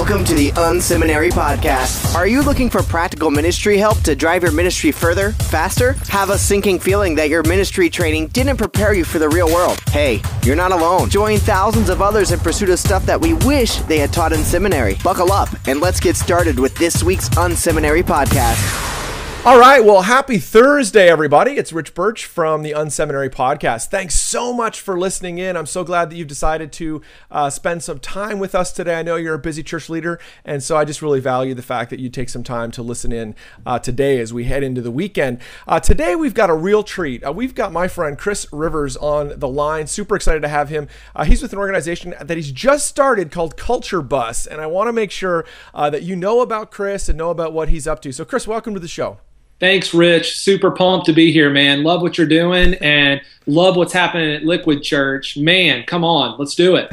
Welcome to the Unseminary Podcast. Are you looking for practical ministry help to drive your ministry further, faster? Have a sinking feeling that your ministry training didn't prepare you for the real world? Hey, you're not alone. Join thousands of others in pursuit of stuff that we wish they had taught in seminary. Buckle up, and let's get started with this week's Unseminary Podcast. All right, well, happy Thursday, everybody. It's Rich Birch from the Unseminary Podcast. Thanks so much for listening in. I'm so glad that you've decided to spend some time with us today. I know you're a busy church leader, and so I just really value the fact that you take some time to listen in today as we head into the weekend. Today, we've got a real treat. We've got my friend Chris Rivers on the line. Super excited to have him. He's with an organization that he's just started called CultureBus, and I want to make sure that you know about Chris and know about what he's up to. So, Chris, welcome to the show. Thanks, Rich. Super pumped to be here, man. Love what you're doing and love what's happening at Liquid Church. Man, come on, let's do it.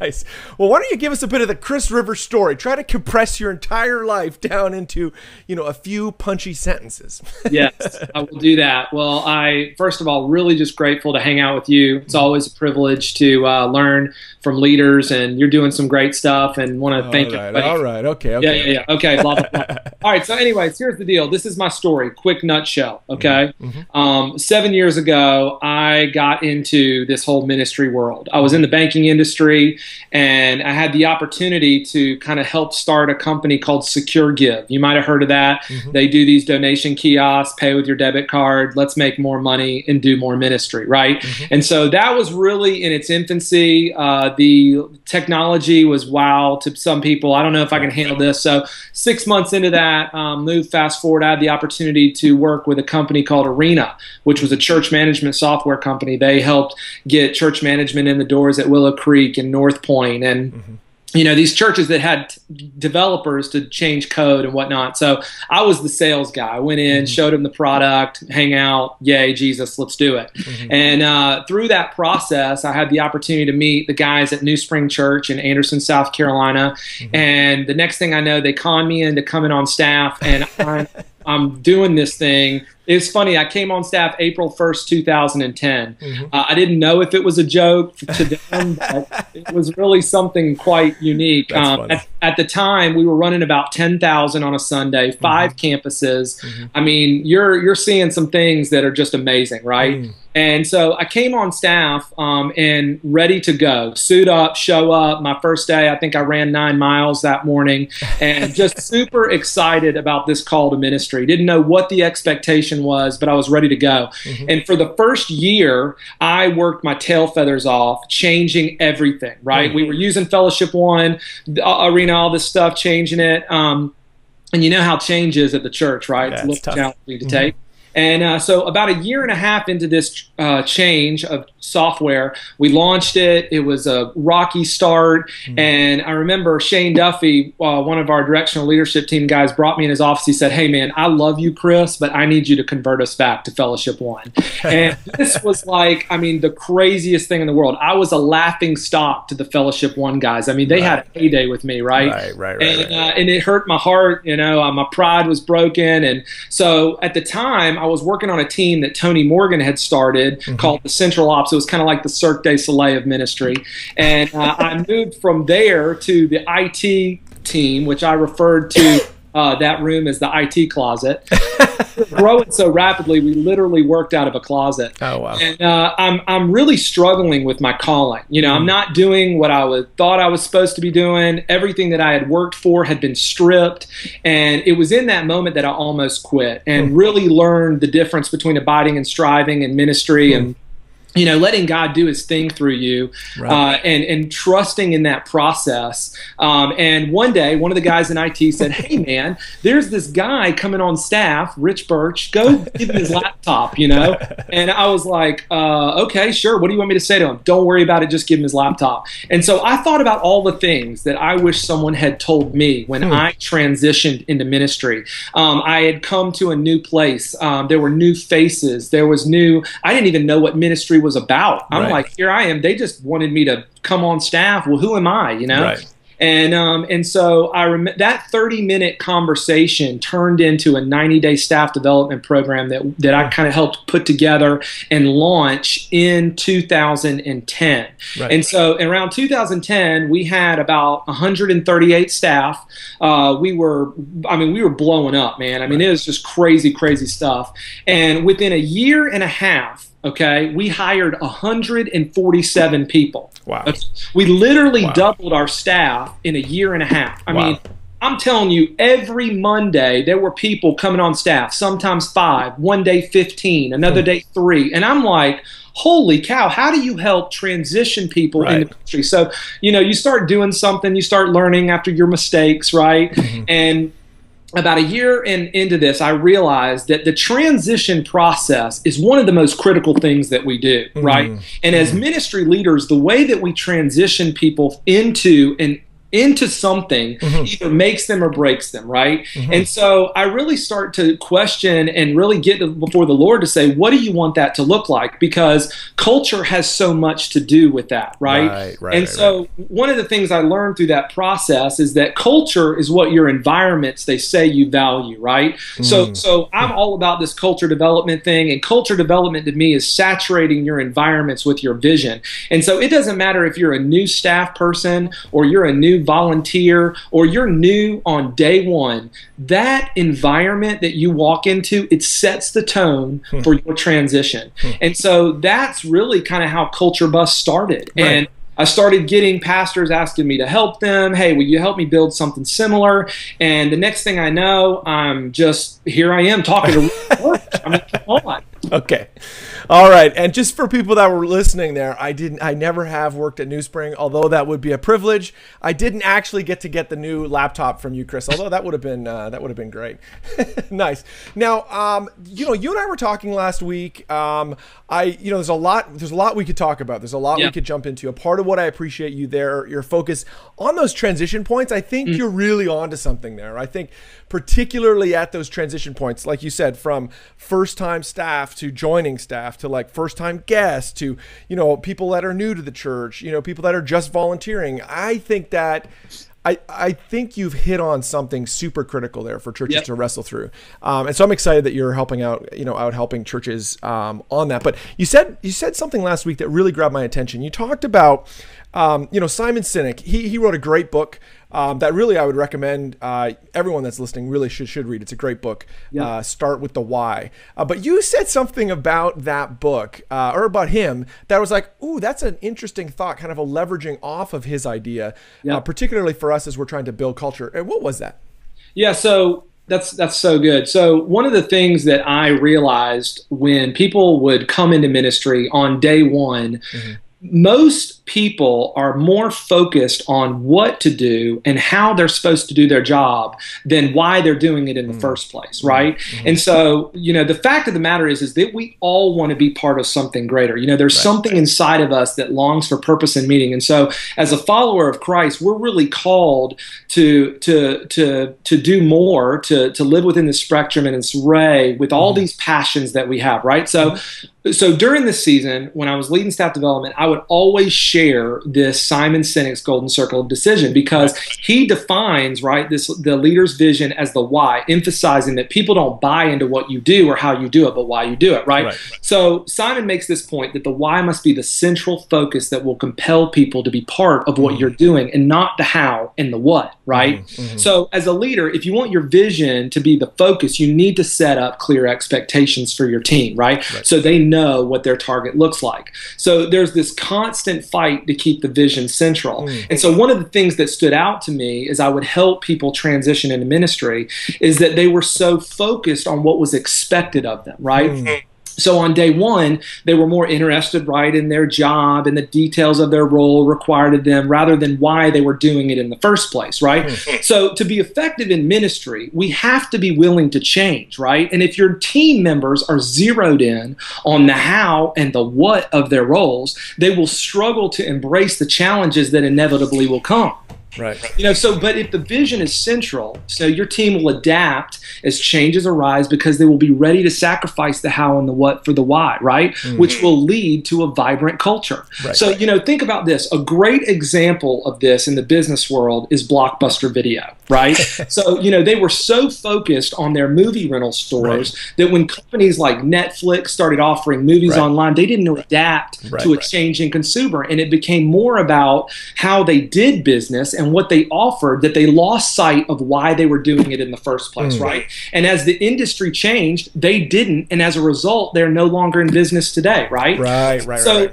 Nice. Well, why don't you give us a bit of the Chris Rivers story? Try to compress your entire life down into, a few punchy sentences. Yes, I will do that. Well, first of all, really just grateful to hang out with you. It's always a privilege to learn from leaders, and you're doing some great stuff, and want to thank you. All right. Okay. Yeah. Okay. Blah, blah, blah. All right. So anyways, here's the deal. This is my story. Quick nutshell. Okay. 7 years ago, I got into this whole ministry world. I was in the banking industry, and I had the opportunity to kind of help start a company called SecureGive. You might have heard of that. They do these donation kiosks, pay with your debit card, let's make more money and do more ministry, right? And so that was really in its infancy. The technology was wow to some people. I don't know if I can handle this. So 6 months into that, fast forward, I had the opportunity to work with a company called Arena, which was a church management software company. They helped get church management in the doors at Willow Creek and North Point, and these churches that had developers to change code and whatnot. So I was the sales guy. I went in, showed them the product, hang out, yay, Jesus, let's do it. And through that process, I had the opportunity to meet the guys at NewSpring Church in Anderson, South Carolina. And the next thing I know, they conned me into coming on staff, and I'm doing this thing. It's funny, I came on staff April 1st, 2010. I didn't know if it was a joke to them, but it was really something quite unique. At the time, we were running about 10,000 on a Sunday, 5 campuses. I mean, you're seeing some things that are just amazing, right? And so I came on staff and ready to go, suit up, show up. My first day, I think I ran 9 miles that morning, and just super excited about this call to ministry. Didn't know what the expectation was, but I was ready to go. And for the first year, I worked my tail feathers off, changing everything, right? We were using Fellowship One, Arena, all this stuff, changing it. And you know how change is at the church, right? It's a little challenging to take. And so about a year and a half into this change of software, we launched it. It was a rocky start. And I remember Shane Duffy, one of our directional leadership team guys, brought me in his office. He said, "Hey, man, I love you, Chris, but I need you to convert us back to Fellowship One." And this was like, the craziest thing in the world. I was a laughing stock to the Fellowship One guys. I mean, they had a heyday with me, right? And it hurt my heart. My pride was broken. And so at the time, I was working on a team that Tony Morgan had started called the Central Ops. It was kind of like the Cirque du Soleil of ministry. And I moved from there to the IT team, which I referred to that room as the IT closet. Growing so rapidly, we literally worked out of a closet. Oh, wow. And I'm really struggling with my calling. I'm not doing what I thought I was supposed to be doing. Everything that I had worked for had been stripped. And it was in that moment that I almost quit and really learned the difference between abiding and striving in ministry and letting God do his thing through you, and trusting in that process. And one day, one of the guys in IT said, "Hey, man, there's this guy coming on staff, Rich Birch. Go give him his laptop, And I was like, okay, sure. What do you want me to say to him? Don't worry about it. Just give him his laptop. And so I thought about all the things that I wish someone had told me when I transitioned into ministry. I had come to a new place. There were new faces. I didn't even know what ministry was about. I'm like, here I am. They just wanted me to come on staff. Well, who am I, And so I remember that 30-minute conversation turned into a 90-day staff development program that I kind of helped put together and launch in 2010. Right. And so around 2010, we had about 138 staff. We were blowing up, man. I mean, it was just crazy, crazy stuff. And within a year and a half, okay, we hired 147 people. Wow. We literally doubled our staff in a year and a half. I mean, I'm telling you, every Monday there were people coming on staff, sometimes 5, one day 15, another day 3. And I'm like, holy cow, how do you help transition people in the ministry? So, you start doing something, you start learning after your mistakes, right? And about a year into this, I realized that the transition process is one of the most critical things that we do, right? And as ministry leaders, the way that we transition people into something either makes them or breaks them, right? And so I really start to question and really get before the Lord to say, what do you want that to look like? Because culture has so much to do with that, right? So one of the things I learned through that process is that culture is what your environments, they say you value, right? So I'm all about this culture development thing, and culture development to me is saturating your environments with your vision. And so it doesn't matter if you're a new staff person or you're a new volunteer or you're new on day one, that environment that you walk into, it sets the tone for your transition. And so that's really kind of how CultureBus started. And I started getting pastors asking me to help them. Hey, will you help me build something similar? And the next thing I know, here I am talking to I mean, come on. Okay. All right. And just for people that were listening there, I never have worked at NewSpring, although that would be a privilege. I didn't actually get the new laptop from you, Chris, although that would have been great. Nice. Now, you and I were talking last week. There's a lot we could talk about. There's a lot we could jump into. A part of what I appreciate you there, your focus on those transition points, I think you're really onto something there. I think particularly at those transition points, like you said, from first-time staff to joining staff to like first-time guests to, people that are new to the church, people that are just volunteering. I think you've hit on something super critical there for churches to wrestle through. And so I'm excited that you're helping out, helping churches on that. But you said something last week that really grabbed my attention. You talked about, Simon Sinek. He wrote a great book that really I would recommend everyone that's listening really should read. It's a great book. Start with the Why. But you said something about that book or about him that was like, ooh, that's an interesting thought, kind of a leveraging off of his idea, particularly for us as we're trying to build culture. And what was that? Yeah, so that's so good. So one of the things that I realized when people would come into ministry on day one, most people are more focused on what to do and how they're supposed to do their job than why they're doing it in the first place, right? And so, the fact of the matter is that we all want to be part of something greater. There's something inside of us that longs for purpose and meaning. And so, as a follower of Christ, we're really called to do more, to live within the spectrum and its array with all these passions that we have, right? So during this season, when I was leading staff development, I would always share this Simon Sinek's Golden Circle of Decision, because he defines, the leader's vision as the why, emphasizing that people don't buy into what you do or how you do it, but why you do it, right? So Simon makes this point that the why must be the central focus that will compel people to be part of what you're doing, and not the how and the what, right? So as a leader, if you want your vision to be the focus, you need to set up clear expectations for your team, right? So they know what their target looks like. So there's this constant fight to keep the vision central. And so one of the things that stood out to me as I would help people transition into ministry is that they were so focused on what was expected of them, right? So on day one, they were more interested, in their job and the details of their role required of them, rather than why they were doing it in the first place, right? So to be effective in ministry, we have to be willing to change, right? And if your team members are zeroed in on the how and the what of their roles, they will struggle to embrace the challenges that inevitably will come. Right. But if the vision is central, so your team will adapt as changes arise because they will be ready to sacrifice the how and the what for the why, right? Which will lead to a vibrant culture. Right. So, think about this. A great example of this in the business world is Blockbuster Video, right? So, they were so focused on their movie rental stores that when companies like Netflix started offering movies online, they didn't adapt to a changing consumer. And it became more about how they did business and what they offered, that they lost sight of why they were doing it in the first place, right? And as the industry changed, they didn't, and as a result, they're no longer in business today, right?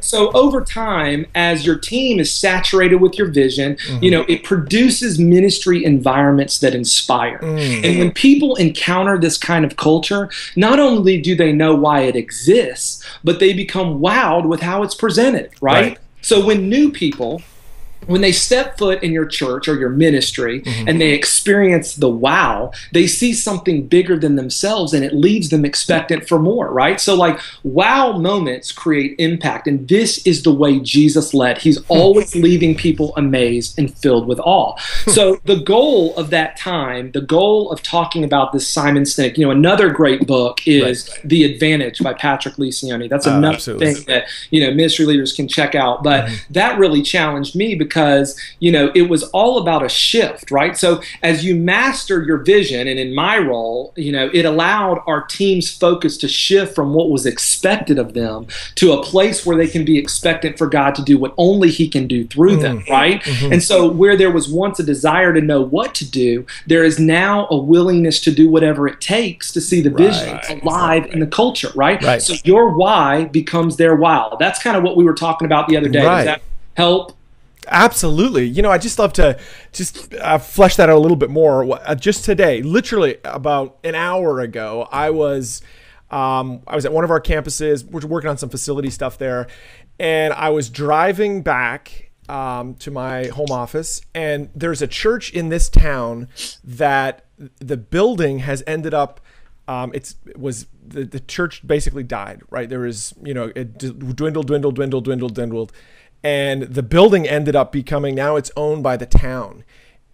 So over time, as your team is saturated with your vision, it produces ministry environments that inspire. And when people encounter this kind of culture, not only do they know why it exists, but they become wowed with how it's presented, right? So when new people, when they step foot in your church or your ministry and they experience the wow, they see something bigger than themselves and it leaves them expectant for more, right? So wow moments create impact. And this is the way Jesus led. He's always leaving people amazed and filled with awe. So the goal of that time, the goal of talking about this Simon Sinek, another great book is The Advantage by Patrick Lencioni. That's another thing that, ministry leaders can check out. But that really challenged me because it was all about a shift, right? So as you master your vision, and in my role, it allowed our team's focus to shift from what was expected of them to a place where they can be expectant for God to do what only He can do through them, right? And so where there was once a desire to know what to do, there is now a willingness to do whatever it takes to see the vision alive in the culture, right? So your why becomes their wow. That's kind of what we were talking about the other day. Does that help? Absolutely. I just love to flesh that out a little bit more. Just today, literally about an hour ago, I was at one of our campuses. We're working on some facility stuff there, and I was driving back to my home office, and there's a church in this town that the building has ended up. The church basically died. Right, there was it dwindled. And the building ended up becoming, now it's owned by the town,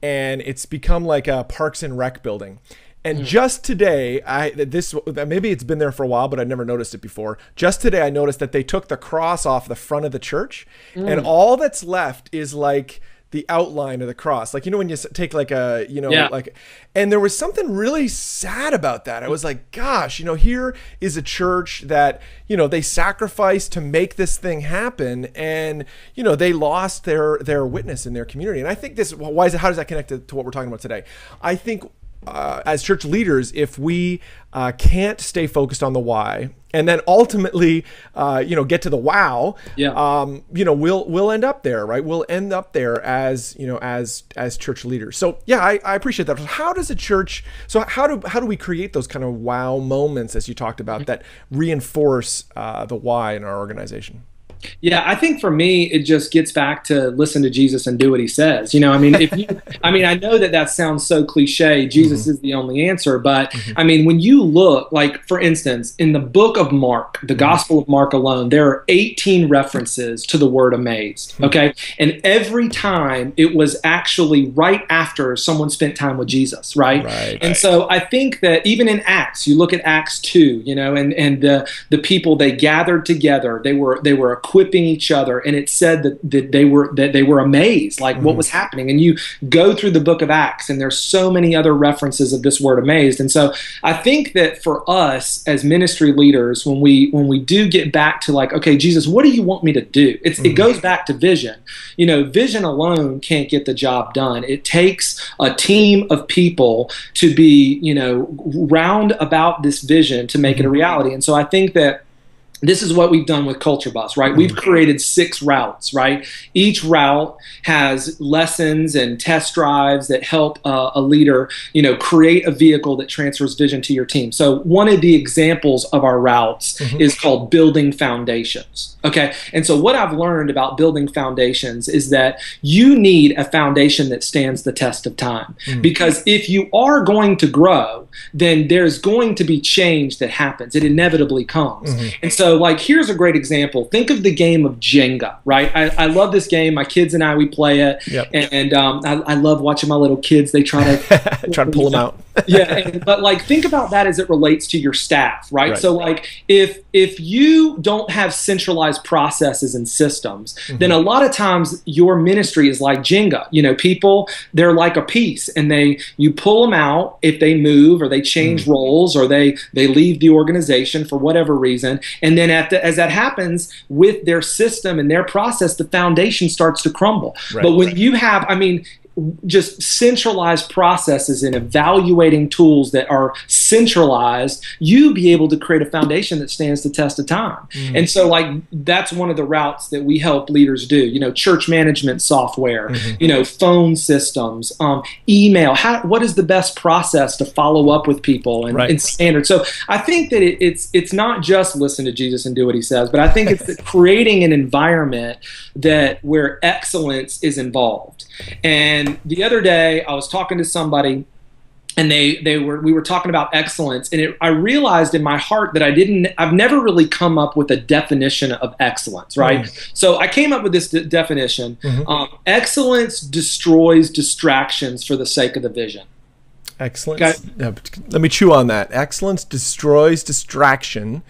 and it's become like a Parks and Rec building. And just today, maybe it's been there for a while, but I'd never noticed it before. Just today, I noticed that they took the cross off the front of the church, and all that's left is like the outline of the cross. Like, when you take like a, and there was something really sad about that. I was like, gosh, here is a church that, they sacrificed to make this thing happen, and, they lost their witness in their community. And I think how does that connect to what we're talking about today? I think as church leaders, if we can't stay focused on the why, and then ultimately, get to the wow, we'll end up there, right? We'll end up there as church leaders. So yeah, I appreciate that. How does a church? So how do we create those kind of wow moments, as you talked about, that reinforce the why in our organization? Yeah, I think for me, it just gets back to listen to Jesus and do what He says. I know that sounds so cliche. Jesus is the only answer. But when you look, like, for instance, in the book of Mark, the Gospel of Mark alone, there are 18 references to the word amazed. Okay. And every time it was actually right after someone spent time with Jesus. Right. And so I think that even in Acts, you look at Acts 2, and the people, they gathered together, they were equipping each other, and it said that they were amazed, like what was happening. And you go through the book of Acts, and there's so many other references of this word amazed. And so I think that for us as ministry leaders, when we do get back to like, okay, Jesus, what do you want me to do? It goes back to vision. Vision alone can't get the job done. It takes a team of people to be, round about this vision to make it a reality. And so I think that this is what we've done with CultureBus, right? We've created 6 routes, right? Each route has lessons and test drives that help a leader, create a vehicle that transfers vision to your team. So one of the examples of our routes is called building foundations, okay? And so what I've learned about building foundations is that you need a foundation that stands the test of time. Because if you are going to grow, then there's going to be change that happens. It inevitably comes. And so so like, here's a great example. Think of the game of Jenga, right? I love this game. My kids and we play it. Yep. And I love watching my little kids. They try to pull them out. Yeah. But like, think about that as it relates to your staff, right? So like, if you don't have centralized processes and systems, then a lot of times your ministry is like Jenga. You know, people, they're like a piece, and you pull them out if they move or they change roles or they leave the organization for whatever reason. And then as that happens with their system and their process, the foundation starts to crumble. But when you have, just centralized processes and evaluating tools that are centralized, you be able to create a foundation that stands the test of time. And so like, that's one of the routes that we help leaders do, you know, church management software, you know, phone systems, email, what is the best process to follow up with people and standards. So I think that it's not just listen to Jesus and do what he says, but I think it's creating an environment where excellence is involved. And the other day I was talking to somebody, and we were talking about excellence, and I realized in my heart that I've never really come up with a definition of excellence, right? So I came up with this definition. Excellence destroys distractions for the sake of the vision. Excellence. Okay. Let me chew on that. Excellence destroys distraction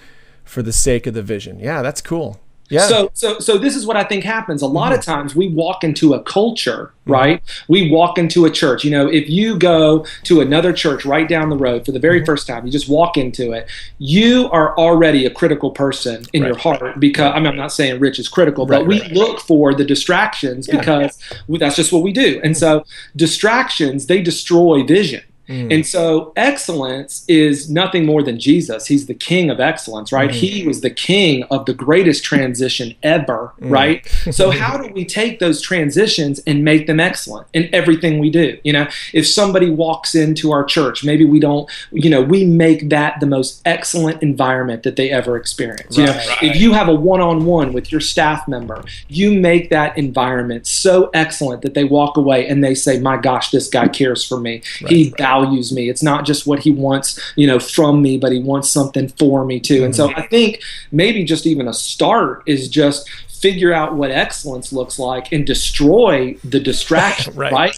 for the sake of the vision. Yeah, that's cool. Yeah. So this is what I think happens. A lot of times we walk into a culture, right? We walk into a church. You know, if you go to another church right down the road for the very first time, you just walk into it, you are already a critical person in your heart, because I'm not saying Rich is critical, but we look for the distractions because that's just what we do. And so distractions, they destroy vision. And so excellence is nothing more than Jesus. He's the king of excellence, right? He was the king of the greatest transition ever, right? So how do we take those transitions and make them excellent in everything we do? You know, if somebody walks into our church, maybe we don't, you know, we make that the most excellent environment that they ever experience. You know, if you have a one-on-one with your staff member, you make that environment so excellent that they walk away and they say, my gosh, this guy cares for me. He values me. It's not just what he wants, you know, from me, but he wants something for me too. And so I think maybe just even a start is just figure out what excellence looks like and destroy the distraction, right?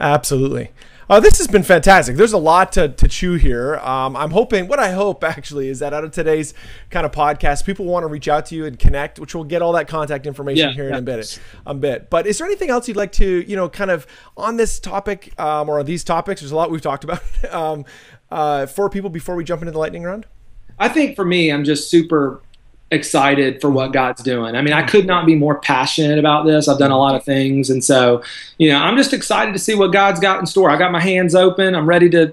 Absolutely. This has been fantastic. There's a lot to chew here. I'm hoping, what I hope actually is that out of today's kind of podcast, people want to reach out to you and connect, which we'll get all that contact information here in a bit. But is there anything else you'd like to, you know, kind of on this topic or on these topics? There's a lot we've talked about for people before we jump into the lightning round. I think for me, I'm just super excited for what God's doing. I mean, I could not be more passionate about this. I've done a lot of things. And so, you know, I'm just excited to see what God's got in store. I got my hands open. I'm ready to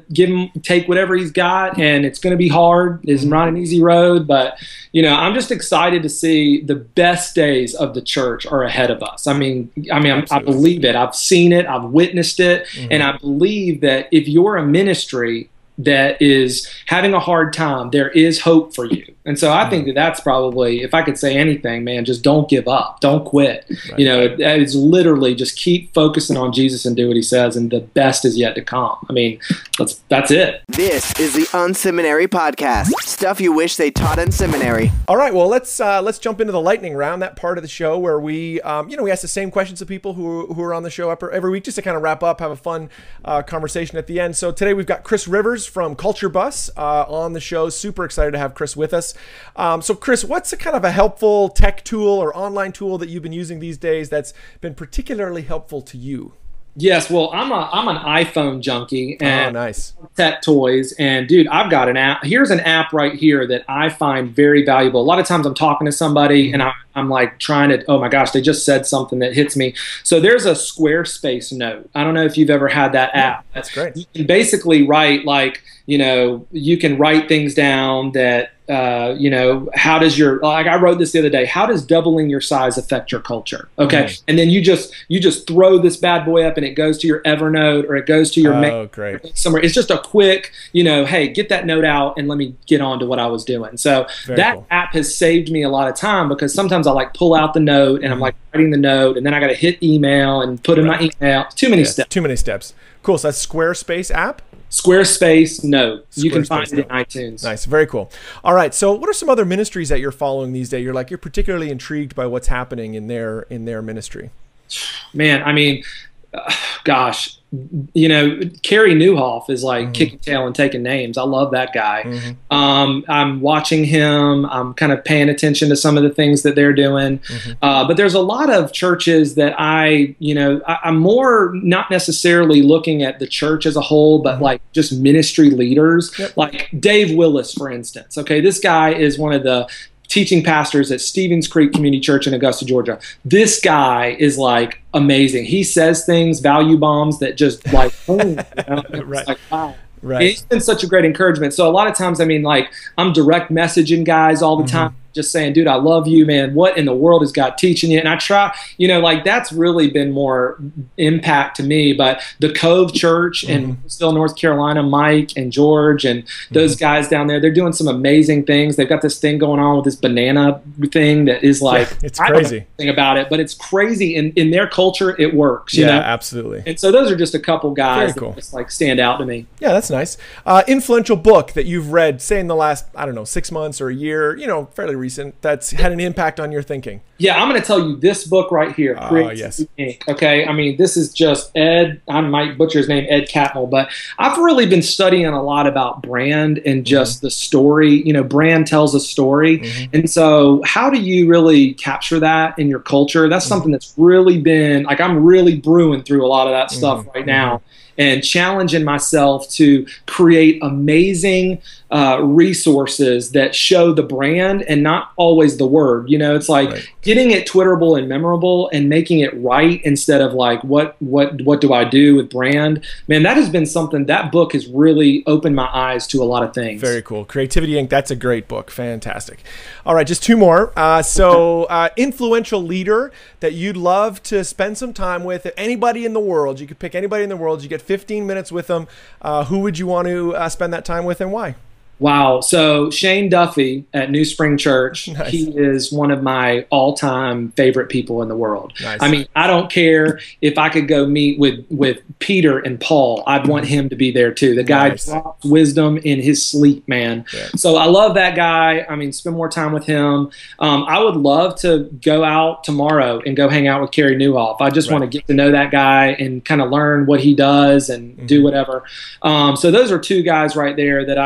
take whatever he's got, and it's going to be hard. It's not an easy road, but, you know, I'm just excited to see the best days of the church are ahead of us. I believe it. I've seen it. I've witnessed it. And I believe that if you're a ministry that is having a hard time, there is hope for you. And so I think that's probably, if I could say anything, man, just don't give up. Don't quit. You know, it's literally just keep focusing on Jesus and do what he says, and the best is yet to come. I mean, that's it. This is the Unseminary Podcast. Stuff you wish they taught in seminary. All right, well, let's jump into the lightning round, that part of the show where we, we ask the same questions to people who are on the show every week, just to kind of wrap up, have a fun conversation at the end. So today we've got Chris Rivers from CultureBus on the show. Super excited to have Chris with us. So Chris, what's a kind of a helpful tech tool or online tool that you've been using these days that's been particularly helpful to you? Yes, well, I'm an iPhone junkie and nice. Tech toys. And dude, I've got an app. Here's an app right here that I find very valuable. A lot of times I'm talking to somebody and I'm like trying to, oh my gosh, they just said something that hits me. So there's a Squarespace note. I don't know if you've ever had that app. That's great. You can basically write you can write things down that, how does I wrote this the other day, how does doubling your size affect your culture? Okay. And then you just throw this bad boy up and it goes to your Evernote or it goes to your somewhere. It's just a quick, hey, get that note out and let me get on to what I was doing. So that app has saved me a lot of time, because sometimes I pull out the note and I'm writing the note and then I got to hit email and put in my email. Too many steps. Too many steps. Cool. So that's Squarespace app? Squarespace Note. You can find Squarespace it in iTunes. Nice. Very cool. All right. So what are some other ministries that you're following these days? You're particularly intrigued by what's happening in their ministry. Man, I mean, gosh, Carey Nieuwhof is like kicking tail and taking names. I love that guy. I'm watching him. I'm kind of paying attention to some of the things that they're doing. But there's a lot of churches that I'm more not necessarily looking at the church as a whole, but like just ministry leaders, like Dave Willis, for instance. Okay, this guy is one of the teaching pastors at Stevens Creek Community Church in Augusta, Georgia. This guy is like amazing. He says things, value bombs that just like, boom, Right. Like, wow. Right. It's been such a great encouragement. So a lot of times, I mean, like I'm direct messaging guys all the time, just saying, dude, I love you, man. What in the world is God teaching you? And I try, like that's really been more impact to me. But the Cove Church in still North Carolina, Mike and George and those guys down there, they're doing some amazing things. They've got this thing going on with this banana thing that is like, it's crazy. I don't know anything about it, but it's crazy. In their culture, it works. You know? Absolutely. And so those are just a couple guys cool. that just like stand out to me. Yeah, that's nice. Influential book that you've read, say in the last, 6 months or a year, fairly recent, that's had an impact on your thinking. Yeah, I'm going to tell you this book right here, Creativity Inc. Okay, I mean, this is just Ed, I might butcher his name, Ed Catmull, but I've really been studying a lot about brand and just the story. Brand tells a story. And so how do you really capture that in your culture? That's something that's really been, like I'm really brewing through a lot of that stuff right now. And challenging myself to create amazing resources that show the brand and not always the word. It's like getting it Twitterable and memorable and making it right instead of like what do I do with brand? Man, that has been something, that book has really opened my eyes to a lot of things. Very cool. Creativity Inc. That's a great book. Fantastic. All right, just two more. Influential leader that you'd love to spend some time with, anybody in the world. You could pick anybody in the world. You get 15 minutes with them. Who would you want to spend that time with and why? Wow. So Shane Duffy at NewSpring Church, Nice. He is one of my all-time favorite people in the world. Nice. I mean, I don't care if I could go meet with Peter and Paul. I'd want him to be there too. The guy Nice. drops wisdom in his sleep, man. Yeah. So I love that guy. I mean, spend more time with him. I would love to go out tomorrow and go hang out with Carey Nieuwhof. I just want to get to know that guy and kind of learn what he does and do whatever. So those are two guys right there that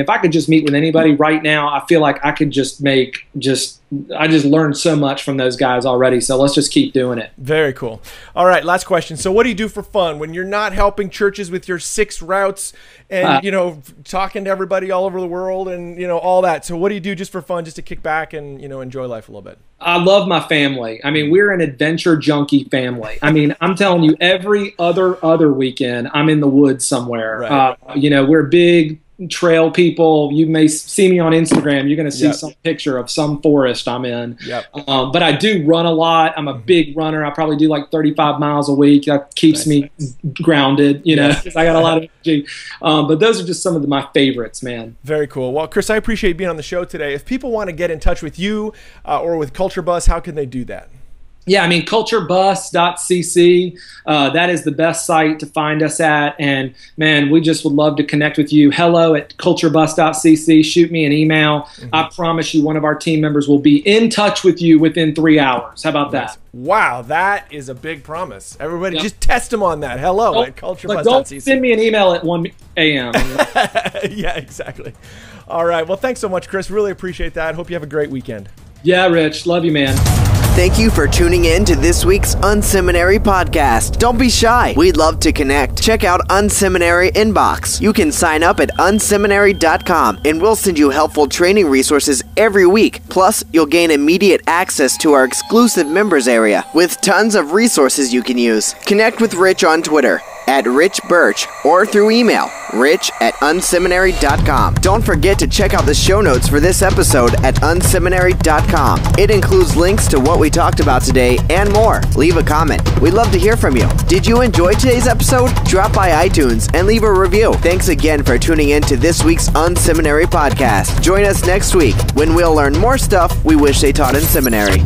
if I could just meet with anybody right now, I feel like I could I just learned so much from those guys already. So let's just keep doing it. Very cool. All right, last question. So what do you do for fun when you're not helping churches with your 6 routes and, talking to everybody all over the world and, all that? So what do you do just for fun, just to kick back and, enjoy life a little bit? I love my family. I mean, we're an adventure junkie family. I mean, I'm telling you, every other weekend, I'm in the woods somewhere. Right. We're big trail people. You may see me on Instagram. You're going to see some picture of some forest I'm in. But I do run a lot. I'm a big runner. I probably do like 35 miles a week. That keeps me grounded, because I got a lot of energy. But those are just some of my favorites, man. Very cool. Well, Chris, I appreciate you being on the show today. If people want to get in touch with you or with CultureBus, how can they do that? Yeah, I mean, CultureBus.cc, that is the best site to find us at. And, man, we just would love to connect with you. hello@CultureBus.cc. Shoot me an email. I promise you one of our team members will be in touch with you within 3 hours. How about that? Wow, that is a big promise. Everybody, just test them on that. Hello@CultureBus.cc. Don't send me an email at 1 a.m. Yeah, exactly. All right. Well, thanks so much, Chris. Really appreciate that. Hope you have a great weekend. Yeah, Rich. Love you, man. Thank you for tuning in to this week's Unseminary podcast. Don't be shy. We'd love to connect. Check out Unseminary Inbox. You can sign up at unseminary.com and we'll send you helpful training resources every week. Plus, you'll gain immediate access to our exclusive members area with tons of resources you can use. Connect with Rich on Twitter @RichBirch or through email rich@unseminary.com. Don't forget to check out the show notes for this episode at unseminary.com. It includes links to what we talked about today and more. Leave a comment. We'd love to hear from you. Did you enjoy today's episode? Drop by iTunes and leave a review. Thanks again for tuning in to this week's Unseminary podcast. Join us next week when we'll learn more stuff we wish they taught in seminary.